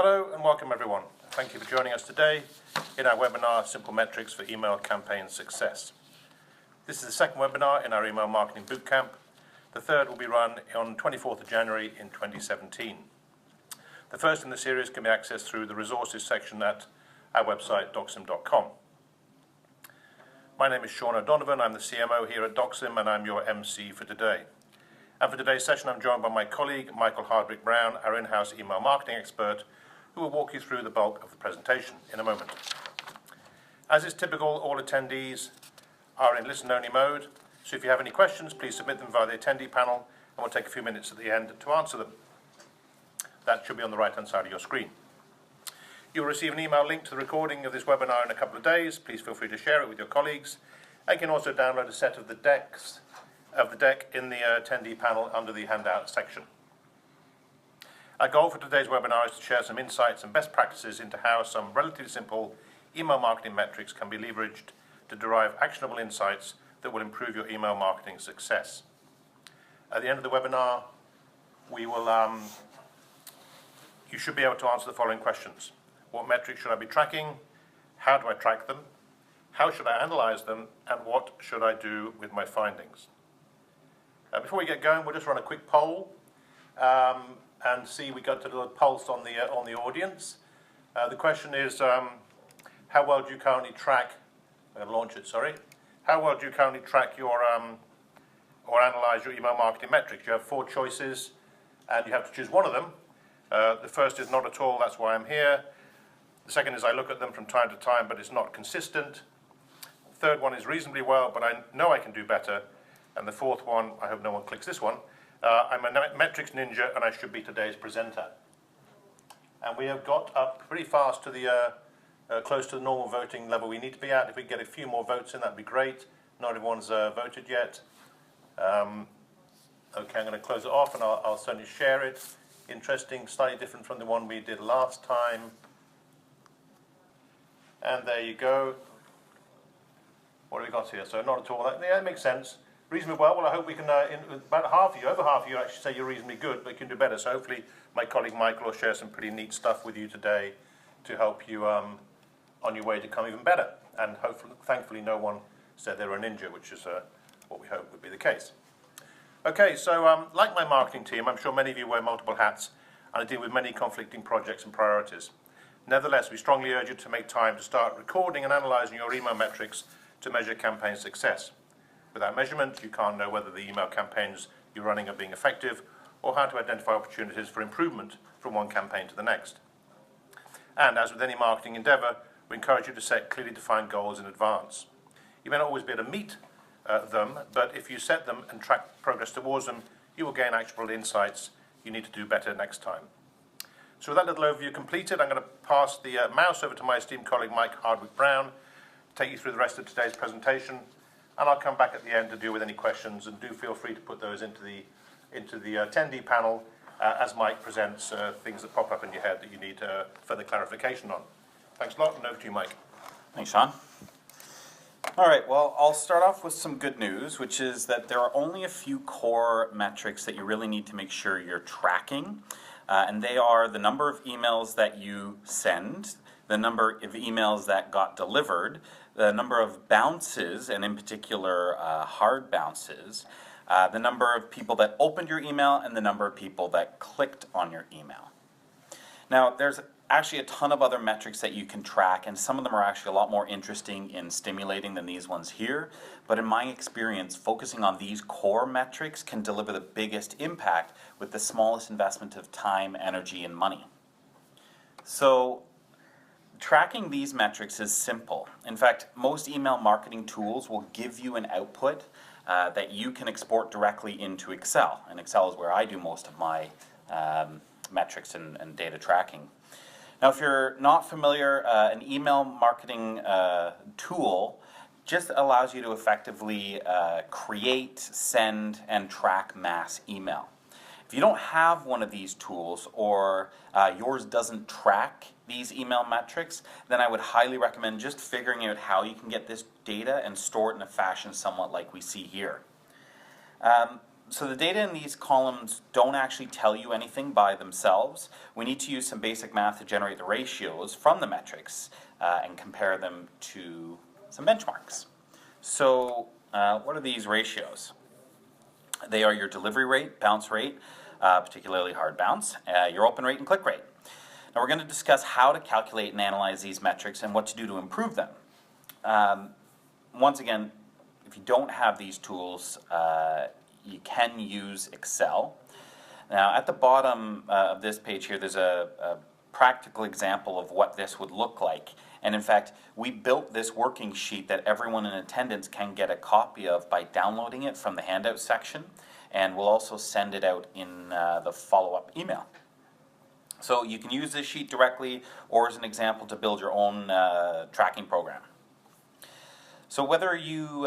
Hello and welcome everyone. Thank you for joining us today in our webinar, Simple Metrics for Email Campaign Success. This is the second webinar in our Email Marketing Bootcamp. The third will be run on 24th of January in 2017. The first in the series can be accessed through the resources section at our website, docsim.com. My name is Sean O'Donovan. I'm the CMO here at Docsim and I'm your MC for today. And for today's session, I'm joined by my colleague, Michael Hardwick-Brown, our in-house email marketing expert, who will walk you through the bulk of the presentation in a moment. As is typical, all attendees are in listen-only mode, so if you have any questions, please submit them via the attendee panel, and we'll take a few minutes at the end to answer them. That should be on the right-hand side of your screen. You'll receive an email link to the recording of this webinar in a couple of days. Please feel free to share it with your colleagues. And you can also download a set of the deck in the attendee panel under the handout section. Our goal for today's webinar is to share some insights and best practices into how some relatively simple email marketing metrics can be leveraged to derive actionable insights that will improve your email marketing success. At the end of the webinar, you should be able to answer the following questions. What metrics should I be tracking? How do I track them? How should I analyze them? And what should I do with my findings? Before we get going, we'll just run a quick poll and see we got a little pulse on the audience. The question is, how well do you currently track? I'm going to launch it. Sorry. How well do you currently track your or analyze your email marketing metrics? You have 4 choices, and you have to choose one of them. The first is not at all. That's why I'm here. The second is I look at them from time to time, but it's not consistent. The third one is reasonably well, but I know I can do better. And the fourth one, I hope no one clicks this one, I'm a metrics ninja and I should be today's presenter. And we have got up pretty fast to the close to the normal voting level we need to be at. If we get a few more votes in, that'd be great. Not everyone's voted yet. Okay, I'm going to close it off and I'll certainly share it. Interesting, slightly different from the one we did last time. And there you go. What have we got here? So not at all. Yeah, that makes sense. Reasonably well. Well, I hope we can, about half of you, over half of you actually say you're reasonably good, but you can do better. So hopefully my colleague Michael will share some pretty neat stuff with you today to help you on your way to become even better. And hopefully, thankfully, no one said they were a ninja, which is what we hope would be the case. Okay, so like my marketing team, I'm sure many of you wear multiple hats and I deal with many conflicting projects and priorities. Nevertheless, we strongly urge you to make time to start recording and analyzing your email metrics to measure campaign success. Without measurement, you can't know whether the email campaigns you're running are being effective or how to identify opportunities for improvement from one campaign to the next. And as with any marketing endeavor, we encourage you to set clearly defined goals in advance. You may not always be able to meet them, but if you set them and track progress towards them, you will gain actionable insights you need to do better next time. So with that little overview completed, I'm going to pass the mouse over to my esteemed colleague Mike Hardwick-Brown to take you through the rest of today's presentation. And I'll come back at the end to deal with any questions, and do feel free to put those into the attendee panel as Mike presents things that pop up in your head that you need further clarification on. Thanks a lot, and over to you, Mike. Thanks, Sean. All right, well, I'll start off with some good news, which is that there are only a few core metrics that you really need to make sure you're tracking, and they are the number of emails that you send, the number of emails that got delivered, the number of bounces, and in particular hard bounces, the number of people that opened your email, and the number of people that clicked on your email. Now, there's actually a ton of other metrics that you can track, and some of them are actually a lot more interesting and stimulating than these ones here. But in my experience, focusing on these core metrics can deliver the biggest impact with the smallest investment of time, energy, and money. So, tracking these metrics is simple. In fact, most email marketing tools will give you an output that you can export directly into Excel. And Excel is where I do most of my metrics and data tracking. Now, if you're not familiar, an email marketing tool just allows you to effectively create, send, and track mass email. If you don't have one of these tools, or yours doesn't track these email metrics, then I would highly recommend just figuring out how you can get this data and store it in a fashion somewhat like we see here. So the data in these columns don't actually tell you anything by themselves. We need to use some basic math to generate the ratios from the metrics and compare them to some benchmarks. So what are these ratios? They are your delivery rate, bounce rate, particularly hard bounce, your open rate and click rate. Now we're going to discuss how to calculate and analyze these metrics and what to do to improve them. Once again, if you don't have these tools, you can use Excel. Now at the bottom of this page here, there's a practical example of what this would look like. And in fact, we built this working sheet that everyone in attendance can get a copy of by downloading it from the handout section. And we'll also send it out in the follow-up email. So you can use this sheet directly or as an example to build your own tracking program. So whether you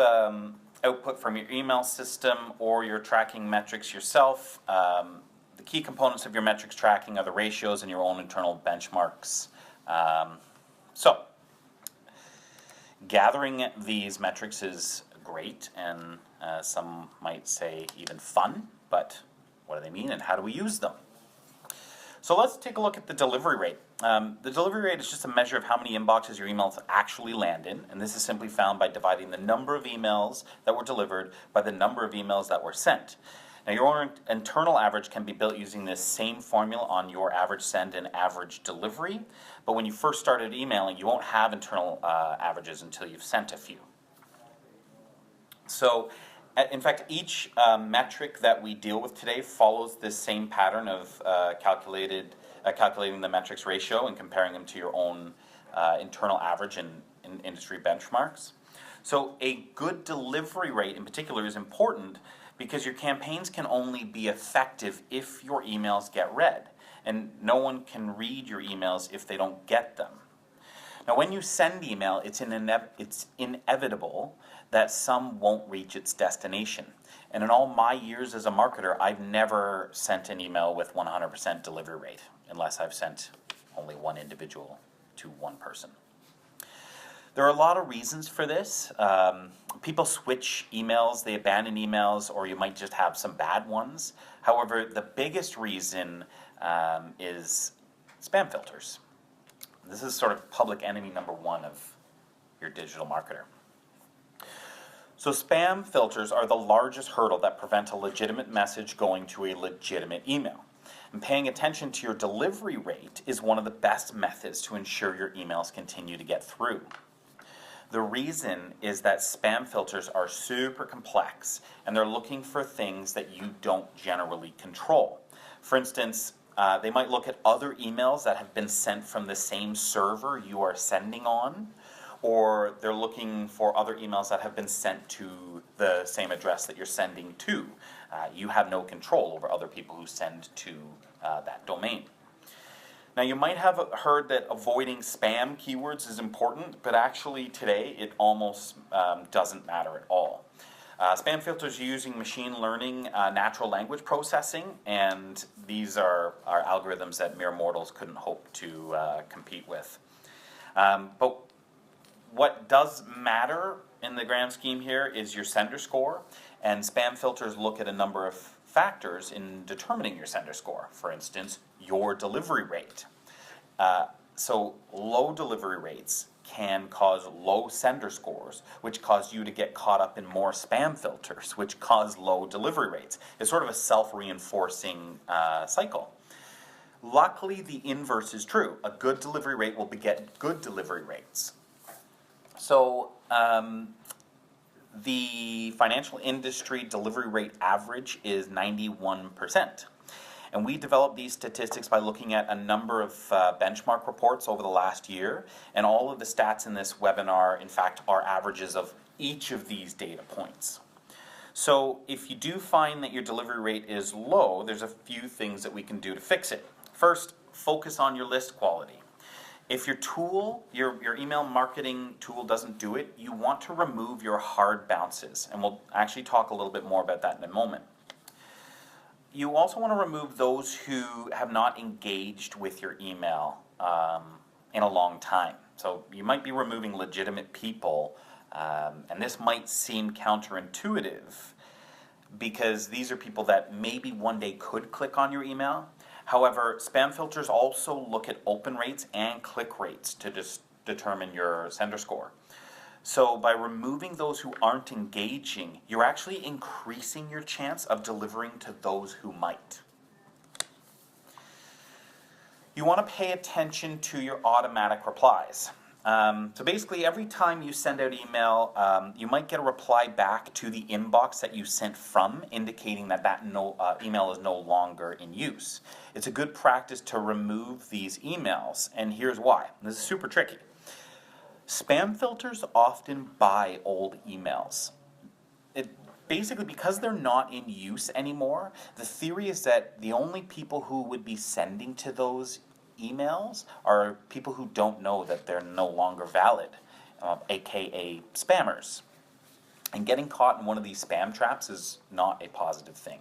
output from your email system or you're tracking metrics yourself, the key components of your metrics tracking are the ratios and your own internal benchmarks. So gathering these metrics is great, and some might say even fun, but what do they mean and how do we use them? So let's take a look at the delivery rate. The delivery rate is just a measure of how many inboxes your emails actually land in, and this is simply found by dividing the number of emails that were delivered by the number of emails that were sent. Now your own internal average can be built using this same formula on your average send and average delivery, but when you first started emailing, you won't have internal averages until you've sent a few. So in fact, each metric that we deal with today follows this same pattern of calculating the metrics ratio and comparing them to your own internal average and industry benchmarks. So a good delivery rate in particular is important because your campaigns can only be effective if your emails get read, and no one can read your emails if they don't get them. Now when you send email, it's inevitable that some won't reach its destination. And in all my years as a marketer, I've never sent an email with 100% delivery rate, unless I've sent only one individual to one person. There are a lot of reasons for this. People switch emails, they abandon emails, or you might just have some bad ones. However, the biggest reason is spam filters. This is sort of public enemy number one of your digital marketer. So spam filters are the largest hurdle that prevent a legitimate message going to a legitimate email. And paying attention to your delivery rate is one of the best methods to ensure your emails continue to get through. The reason is that spam filters are super complex and they're looking for things that you don't generally control. For instance, they might look at other emails that have been sent from the same server you are sending on, or they're looking for other emails that have been sent to the same address that you're sending to. You have no control over other people who send to that domain. Now you might have heard that avoiding spam keywords is important, but actually today it almost doesn't matter at all. Spam filters are using machine learning, natural language processing, and these are algorithms that mere mortals couldn't hope to compete with. But what does matter in the grand scheme here is your sender score, and spam filters look at a number of factors in determining your sender score. For instance, your delivery rate. So low delivery rates can cause low sender scores, which cause you to get caught up in more spam filters, which cause low delivery rates. It's sort of a self-reinforcing cycle. Luckily, the inverse is true. A good delivery rate will beget good delivery rates. So the financial industry delivery rate average is 91%. And we developed these statistics by looking at a number of benchmark reports over the last year. And all of the stats in this webinar, in fact, are averages of each of these data points. So if you do find that your delivery rate is low, there's a few things that we can do to fix it. First, focus on your list quality. If your tool, your email marketing tool doesn't do it, you want to remove your hard bounces. And we'll actually talk a little bit more about that in a moment. You also want to remove those who have not engaged with your email in a long time. So you might be removing legitimate people, and this might seem counterintuitive, because these are people that maybe one day could click on your email. However, spam filters also look at open rates and click rates to just determine your sender score. So by removing those who aren't engaging, you're actually increasing your chance of delivering to those who might. You want to pay attention to your automatic replies. So basically, every time you send out email, you might get a reply back to the inbox that you sent from, indicating that email is no longer in use. It's a good practice to remove these emails, and here's why. This is super tricky. Spam filters often buy old emails. Basically, because they're not in use anymore, the theory is that the only people who would be sending to those emails are people who don't know that they're no longer valid, aka spammers. And getting caught in one of these spam traps is not a positive thing.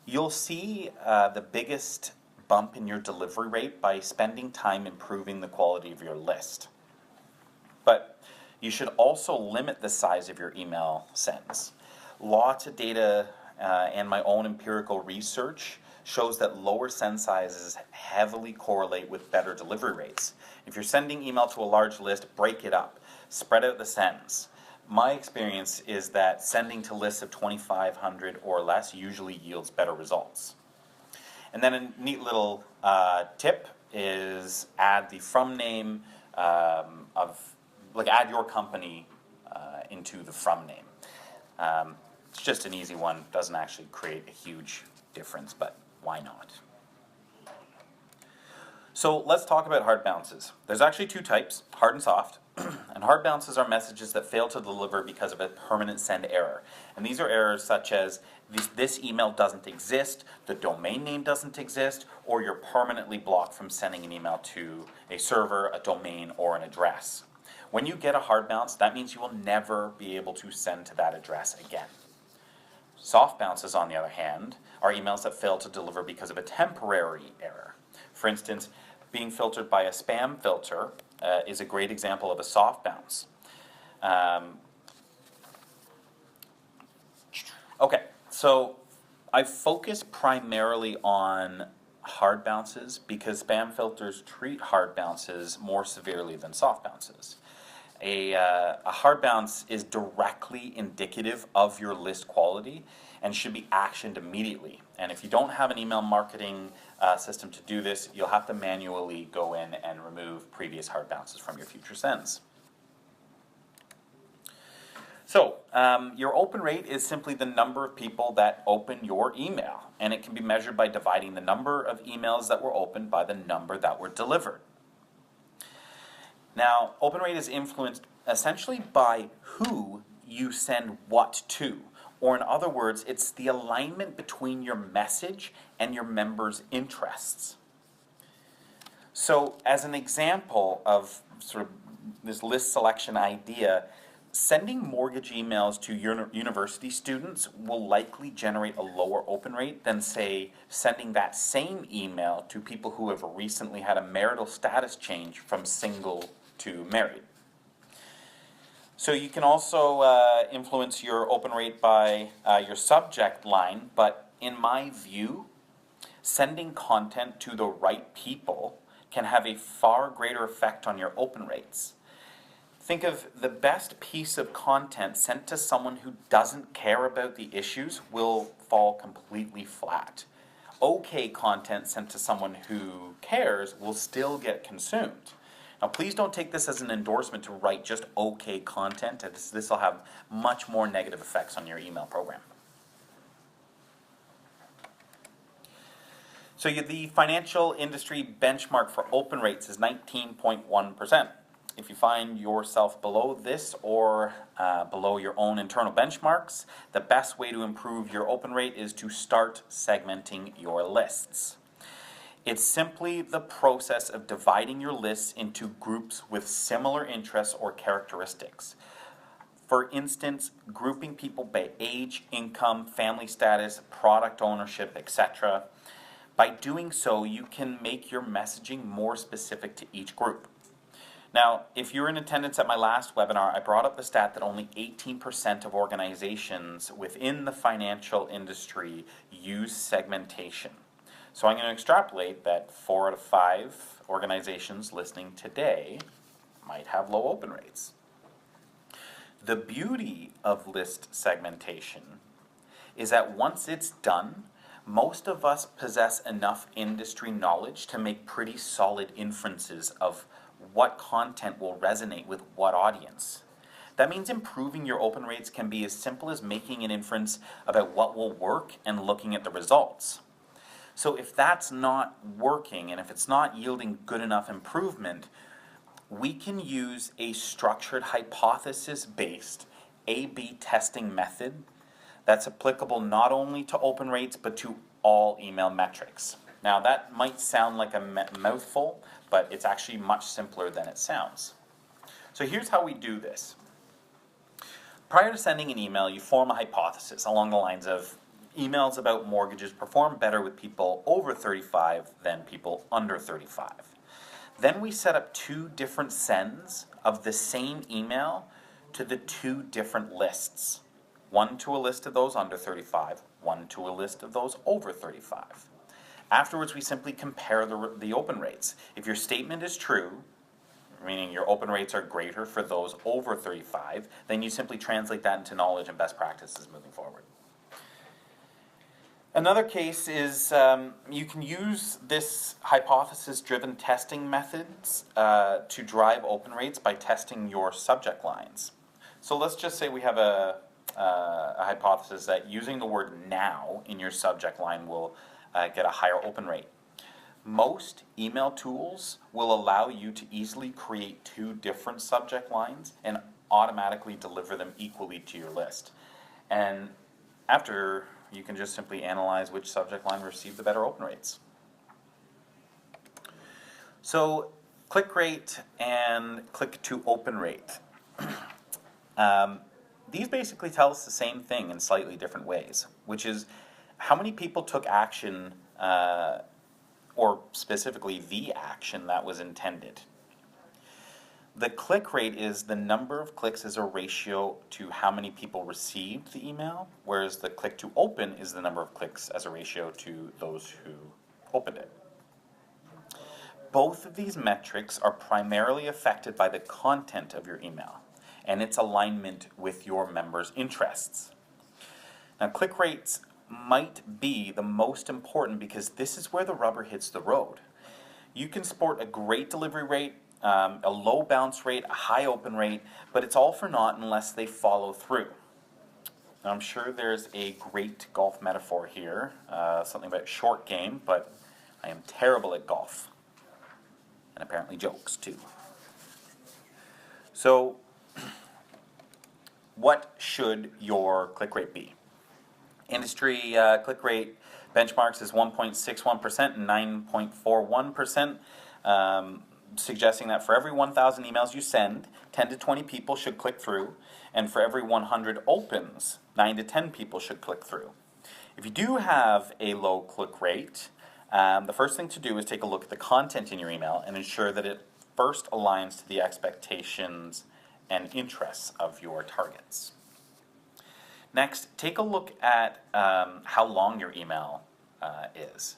You'll see the biggest bump in your delivery rate by spending time improving the quality of your list. But you should also limit the size of your email sends. Lots of data and my own empirical research shows that lower send sizes heavily correlate with better delivery rates. If you're sending email to a large list, break it up. Spread out the sends. My experience is that sending to lists of 2,500 or less usually yields better results. And then a neat little tip is add the from name add your company into the from name. It's just an easy one, doesn't actually create a huge difference, but why not? So let's talk about hard bounces. There's actually two types, hard and soft. And hard bounces are messages that fail to deliver because of a permanent send error. And these are errors such as this email doesn't exist, the domain name doesn't exist, or you're permanently blocked from sending an email to a server, a domain, or an address. When you get a hard bounce, that means you will never be able to send to that address again. Soft bounces, on the other hand, are emails that fail to deliver because of a temporary error. For instance, being filtered by a spam filter is a great example of a soft bounce. Okay, so I focus primarily on hard bounces because spam filters treat hard bounces more severely than soft bounces. A hard bounce is directly indicative of your list quality and should be actioned immediately. And if you don't have an email marketing system to do this, you'll have to manually go in and remove previous hard bounces from your future sends. So, your open rate is simply the number of people that open your email, and it can be measured by dividing the number of emails that were opened by the number that were delivered. Now, open rate is influenced essentially by who you send what to, or in other words, it's the alignment between your message and your members' interests. So, as an example of sort of this list selection idea, sending mortgage emails to university students will likely generate a lower open rate than, say, sending that same email to people who have recently had a marital status change from single to married. So you can also influence your open rate by your subject line, but in my view, sending content to the right people can have a far greater effect on your open rates. Think of the best piece of content sent to someone who doesn't care about the issues will fall completely flat. Okay content sent to someone who cares will still get consumed. Now please don't take this as an endorsement to write just okay content. This will have much more negative effects on your email program. So the financial industry benchmark for open rates is 19.1%. If you find yourself below this or below your own internal benchmarks, the best way to improve your open rate is to start segmenting your lists. It's simply the process of dividing your lists into groups with similar interests or characteristics. For instance, grouping people by age, income, family status, product ownership, etc. By doing so, you can make your messaging more specific to each group. Now, if you were in attendance at my last webinar, I brought up the stat that only 18% of organizations within the financial industry use segmentation. So I'm going to extrapolate that 4 out of 5 organizations listening today might have low open rates. The beauty of list segmentation is that once it's done, most of us possess enough industry knowledge to make pretty solid inferences of what content will resonate with what audience. That means improving your open rates can be as simple as making an inference about what will work and looking at the results. So if that's not working and if it's not yielding good enough improvement, we can use a structured hypothesis-based A/B testing method that's applicable not only to open rates but to all email metrics. Now that might sound like a mouthful, but it's actually much simpler than it sounds. So here's how we do this. Prior to sending an email, you form a hypothesis along the lines of emails about mortgages perform better with people over 35 than people under 35. Then we set up 2 different sends of the same email to the 2 different lists. One to a list of those under 35, one to a list of those over 35. Afterwards, we simply compare the open rates. If your statement is true, meaning your open rates are greater for those over 35, then you simply translate that into knowledge and best practices moving forward. Another case is you can use this hypothesis-driven testing methods to drive open rates by testing your subject lines. So let's just say we have a hypothesis that using the word now in your subject line will get a higher open rate. Most email tools will allow you to easily create 2 different subject lines and automatically deliver them equally to your list. And after, you can just simply analyze which subject line received the better open rates. So click rate and click to open rate. These basically tell us the same thing in slightly different ways, which is how many people took action, or specifically the action that was intended. The click rate is the number of clicks as a ratio to how many people received the email, whereas the click to open is the number of clicks as a ratio to those who opened it. Both of these metrics are primarily affected by the content of your email and its alignment with your members' interests. Now, click rates might be the most important because this is where the rubber hits the road. You can sport a great delivery rate, a low bounce rate, a high open rate, but it's all for naught unless they follow through. Now, I'm sure there's a great golf metaphor here, something about short game, but I am terrible at golf. And apparently jokes too. So, what should your click rate be? Industry click rate benchmarks is 1.61% and 9.41%, suggesting that for every 1,000 emails you send, 10 to 20 people should click through, and for every 100 opens, 9 to 10 people should click through. If you do have a low click rate, the first thing to do is take a look at the content in your email and ensure that it first aligns to the expectations and interests of your targets. Next, take a look at how long your email is.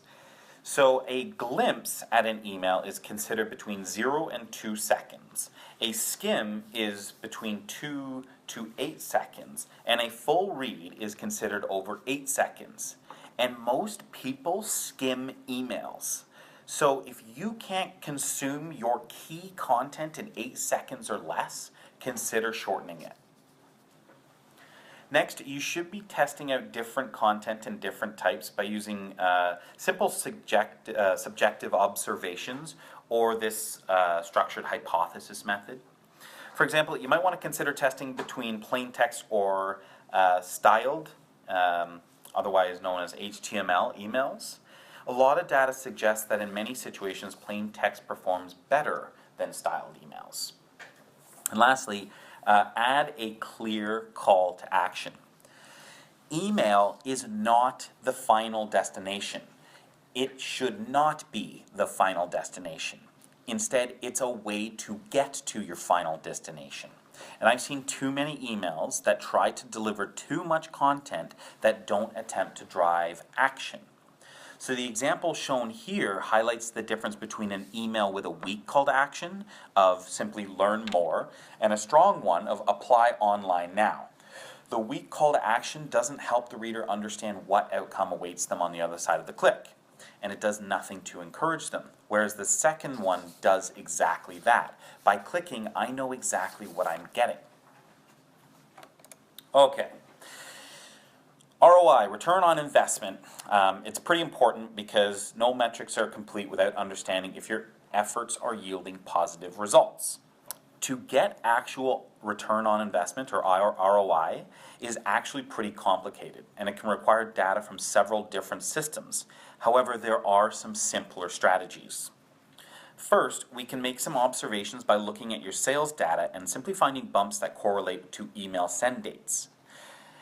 So a glimpse at an email is considered between 0 and 2 seconds. A skim is between 2 to 8 seconds, and a full read is considered over 8 seconds. And most people skim emails. So if you can't consume your key content in 8 seconds or less, consider shortening it. Next, you should be testing out different content and different types by using simple subjective observations or this structured hypothesis method. For example, you might want to consider testing between plain text or styled, otherwise known as HTML emails. A lot of data suggests that in many situations, plain text performs better than styled emails. And lastly, add a clear call to action. Email is not the final destination. It should not be the final destination. Instead, it's a way to get to your final destination. And I've seen too many emails that try to deliver too much content that don't attempt to drive action. So the example shown here highlights the difference between an email with a weak call to action of simply learn more and a strong one of apply online now. The weak call to action doesn't help the reader understand what outcome awaits them on the other side of the click, and it does nothing to encourage them, whereas the second one does exactly that. By clicking, I know exactly what I'm getting. Okay. ROI, return on investment. It's pretty important because no metrics are complete without understanding if your efforts are yielding positive results. To get actual return on investment, or ROI, is actually pretty complicated, and it can require data from several different systems. However, there are some simpler strategies. First, we can make some observations by looking at your sales data and simply finding bumps that correlate to email send dates.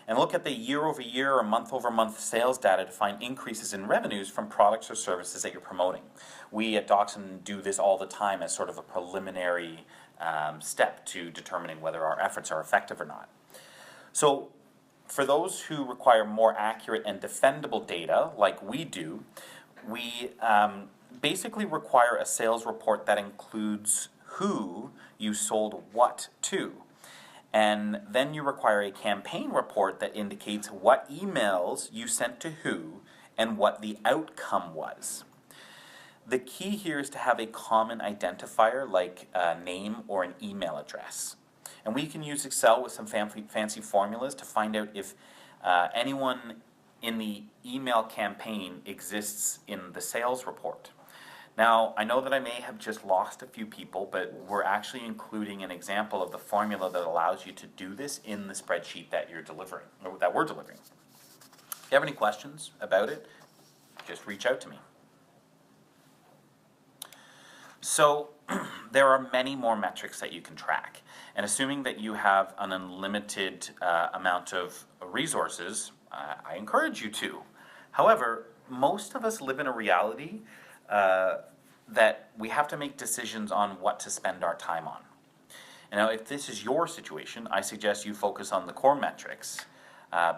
And look at the year-over-year or month-over-month sales data to find increases in revenues from products or services that you're promoting. We at Doxon do this all the time as sort of a preliminary step to determining whether our efforts are effective or not. So for those who require more accurate and defendable data, like we do, we basically require a sales report that includes who you sold what to. And then you require a campaign report that indicates what emails you sent to who and what the outcome was. The key here is to have a common identifier like a name or an email address. And we can use Excel with some fancy formulas to find out if anyone in the email campaign exists in the sales report. Now, I know that I may have just lost a few people, but we're actually including an example of the formula that allows you to do this in the spreadsheet that you're delivering, or that we're delivering. If you have any questions about it, just reach out to me. So, there are many more metrics that you can track, and assuming that you have an unlimited amount of resources, I encourage you to. However, most of us live in a reality that we have to make decisions on what to spend our time on. And now, if this is your situation, I suggest you focus on the core metrics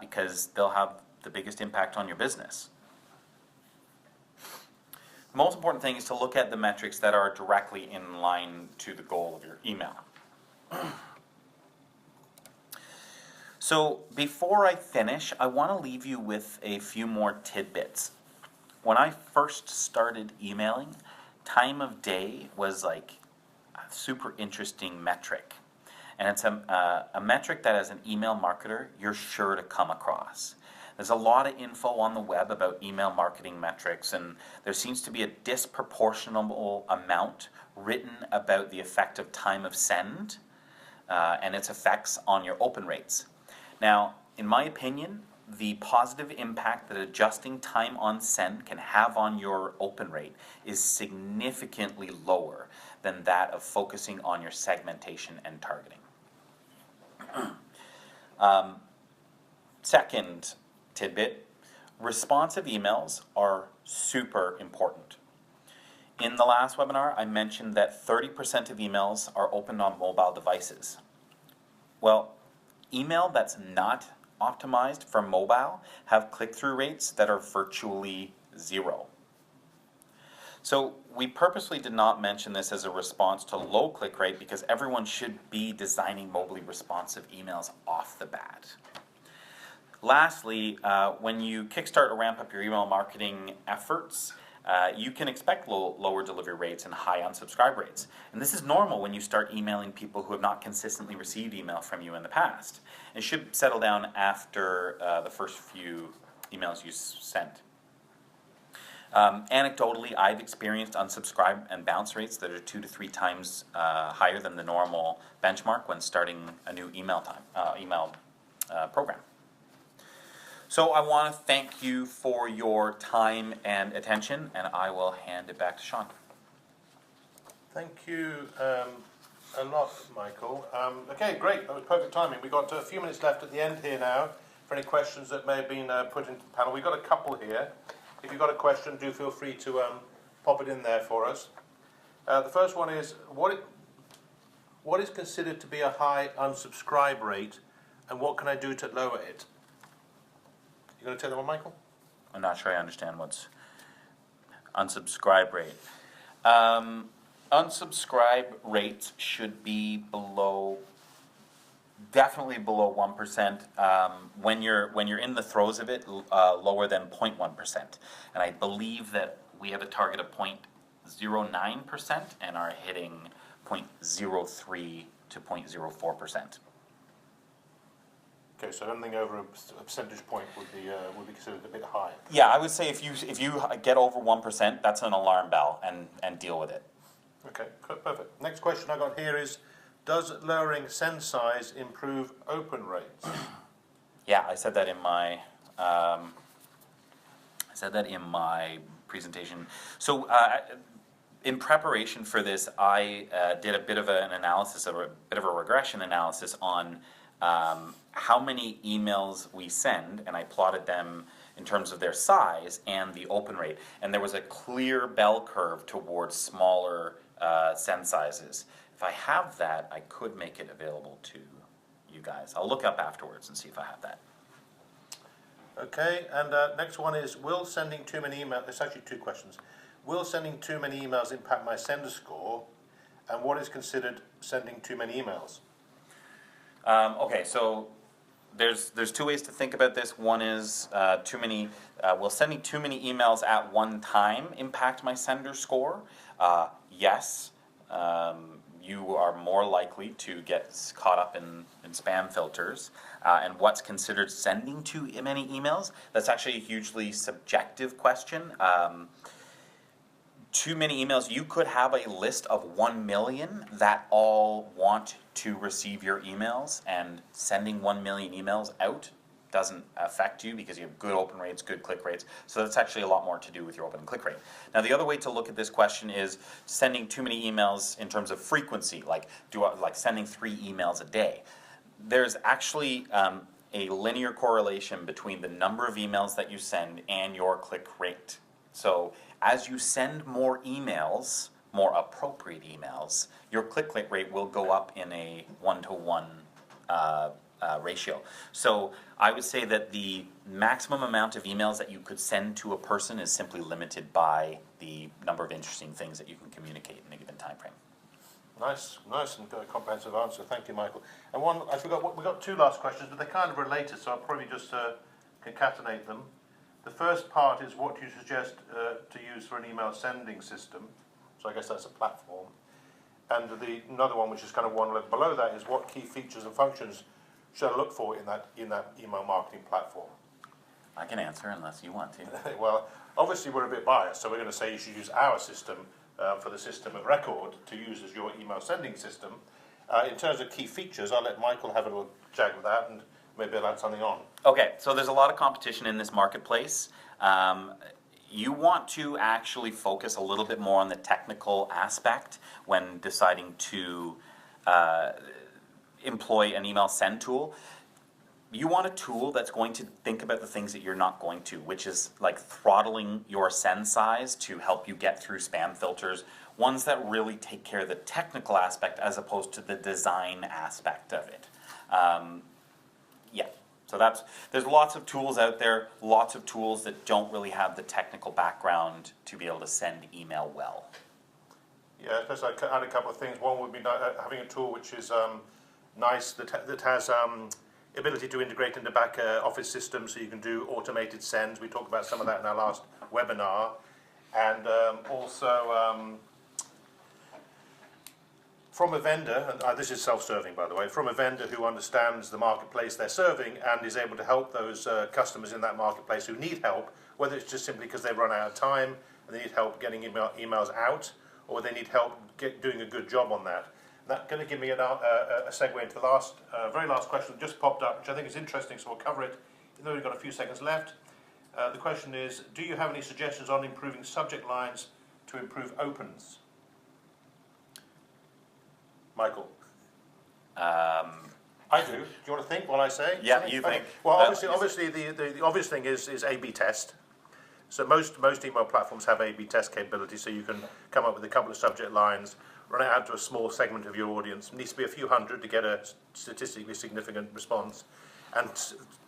because they'll have the biggest impact on your business. The most important thing is to look at the metrics that are directly in line to the goal of your email. So before I finish, I want to leave you with a few more tidbits. When I first started emailing, time of day was like a super interesting metric. And it's a metric that as an email marketer, you're sure to come across. There's a lot of info on the web about email marketing metrics, and there seems to be a disproportional amount written about the effect of time of send and its effects on your open rates. Now, in my opinion, the positive impact that adjusting time on send can have on your open rate is significantly lower than that of focusing on your segmentation and targeting. Second tidbit, responsive emails are super important. In the last webinar, I mentioned that 30% of emails are opened on mobile devices. Well, email that's not optimized for mobile have click-through rates that are virtually zero. So we purposely did not mention this as a response to low click rate because everyone should be designing mobilely responsive emails off the bat. Lastly, when you kickstart or ramp up your email marketing efforts, you can expect lower delivery rates and high unsubscribe rates. And this is normal when you start emailing people who have not consistently received email from you in the past. It should settle down after the first few emails you sent. Anecdotally, I've experienced unsubscribe and bounce rates that are 2 to 3 times higher than the normal benchmark when starting a new email program. So I want to thank you for your time and attention, and I will hand it back to Sean. Thank you a lot, Michael. Okay, great. That was perfect timing. We've got a few minutes left at the end here now for any questions that may have been put into the panel. We've got a couple here. If you've got a question, do feel free to pop it in there for us. The first one is, what is considered to be a high unsubscribe rate, and what can I do to lower it? You going to take that one, Michael? I'm not sure I understand what's unsubscribe rate. Unsubscribe rates should be definitely below 1%. When you're in the throes of it, lower than 0.1%. And I believe that we have a target of 0.09% and are hitting 0.03 to 0.04%. Okay, so anything over a percentage point would be considered a bit high. Yeah, I would say if you get over 1%, that's an alarm bell, and deal with it. Okay, perfect. Next question I got here is, does lowering send size improve open rates? Yeah, I said that in my presentation. So in preparation for this, I did a bit of an analysis, a bit of a regression analysis on how many emails we send, and I plotted them in terms of their size and the open rate. And there was a clear bell curve towards smaller send sizes. If I have that, I could make it available to you guys. I'll look up afterwards and see if I have that. Okay, and next one is, will sending too many emails, there's actually two questions. Will sending too many emails impact my sender score? And what is considered sending too many emails? Okay, so there's two ways to think about this. One is will sending too many emails at one time impact my sender score? Yes. You are more likely to get caught up in spam filters. And what's considered sending too many emails? That's actually a hugely subjective question. Too many emails, you could have a list of 1 million that all want to receive your emails, and sending 1 million emails out doesn't affect you because you have good open rates, good click rates. So that's actually a lot more to do with your open and click rate. Now the other way to look at this question is sending too many emails in terms of frequency, like sending 3 emails a day. There's actually a linear correlation between the number of emails that you send and your click rate. So as you send more emails, more appropriate emails, your click rate will go up in a 1-to-1 ratio. So I would say that the maximum amount of emails that you could send to a person is simply limited by the number of interesting things that you can communicate in a given time frame. Nice and comprehensive answer. Thank you, Michael. And one, I forgot, we got 2 last questions, but they're kind of related, so I'll probably just concatenate them. The first part is, what do you suggest to use for an email sending system? So I guess that's a platform. And another one, which is kind of one level below that, is what key features and functions should I look for in that email marketing platform? I can answer unless you want to. Well, obviously we're a bit biased, so we're going to say you should use our system for the system of record to use as your email sending system. In terms of key features, I'll let Michael have a little chat with that, and maybe I'll add something on. Okay, so there's a lot of competition in this marketplace. You want to actually focus a little bit more on the technical aspect when deciding to employ an email send tool. You want a tool that's going to think about the things that you're not going to, which is like throttling your send size to help you get through spam filters, ones that really take care of the technical aspect as opposed to the design aspect of it. Yeah, so there's lots of tools out there, lots of tools that don't really have the technical background to be able to send email well. Yeah, I suppose I'd add a couple of things. One would be having a tool which is nice, that has ability to integrate into back office systems, so you can do automated sends. We talked about some of that in our last webinar. And also from a vendor, and this is self-serving by the way, from a vendor who understands the marketplace they're serving and is able to help those customers in that marketplace who need help, whether it's just simply because they've run out of time and they need help getting emails out, or they need help doing a good job on that. That's going to give me a segue into the very last question that just popped up, which I think is interesting, so we'll cover it, even though we've got a few seconds left. The question is, do you have any suggestions on improving subject lines to improve opens? Michael? I do. Do you want to think while I say? Yeah, you think. Well, obviously the obvious thing is A/B test. So most email platforms have A/B test capability, so you can come up with a couple of subject lines, run it out to a small segment of your audience. It needs to be a few hundred to get a statistically significant response, and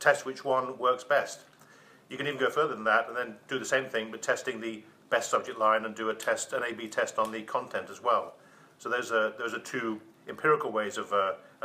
test which one works best. You can even go further than that and then do the same thing, but testing the best subject line and do an A/B test on the content as well. So those are two empirical ways of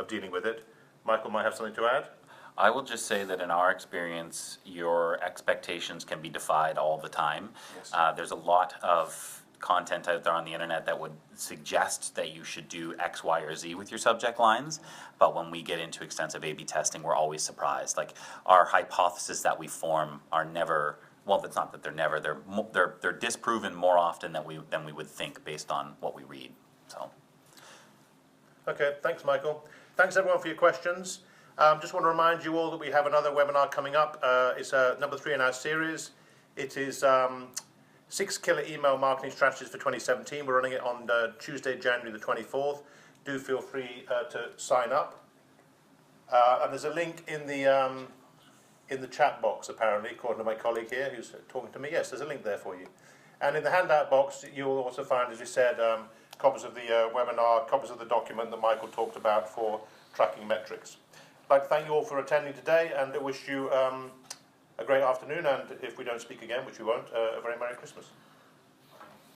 dealing with it. Michael might have something to add. I will just say that in our experience, your expectations can be defied all the time. Yes. There's a lot of content out there on the internet that would suggest that you should do X, Y, or Z with your subject lines, but when we get into extensive A/B testing, we're always surprised. Like, our hypotheses that we form are never, well, it's not that they're never, they're disproven more often than we would think based on what we read. So. Okay, thanks, Michael. Thanks, everyone, for your questions. Just want to remind you all that we have another webinar coming up. It's number 3 in our series. It is 6 killer email marketing strategies for 2017. We're running it on Tuesday, January the 24th. Do feel free to sign up. And there's a link in the chat box, apparently, according to my colleague here who's talking to me. Yes, there's a link there for you. And in the handout box, you'll also find, as we said, copies of the webinar, copies of the document that Michael talked about for tracking metrics. I'd like to thank you all for attending today, and I wish you a great afternoon, and if we don't speak again, which we won't, a very Merry Christmas.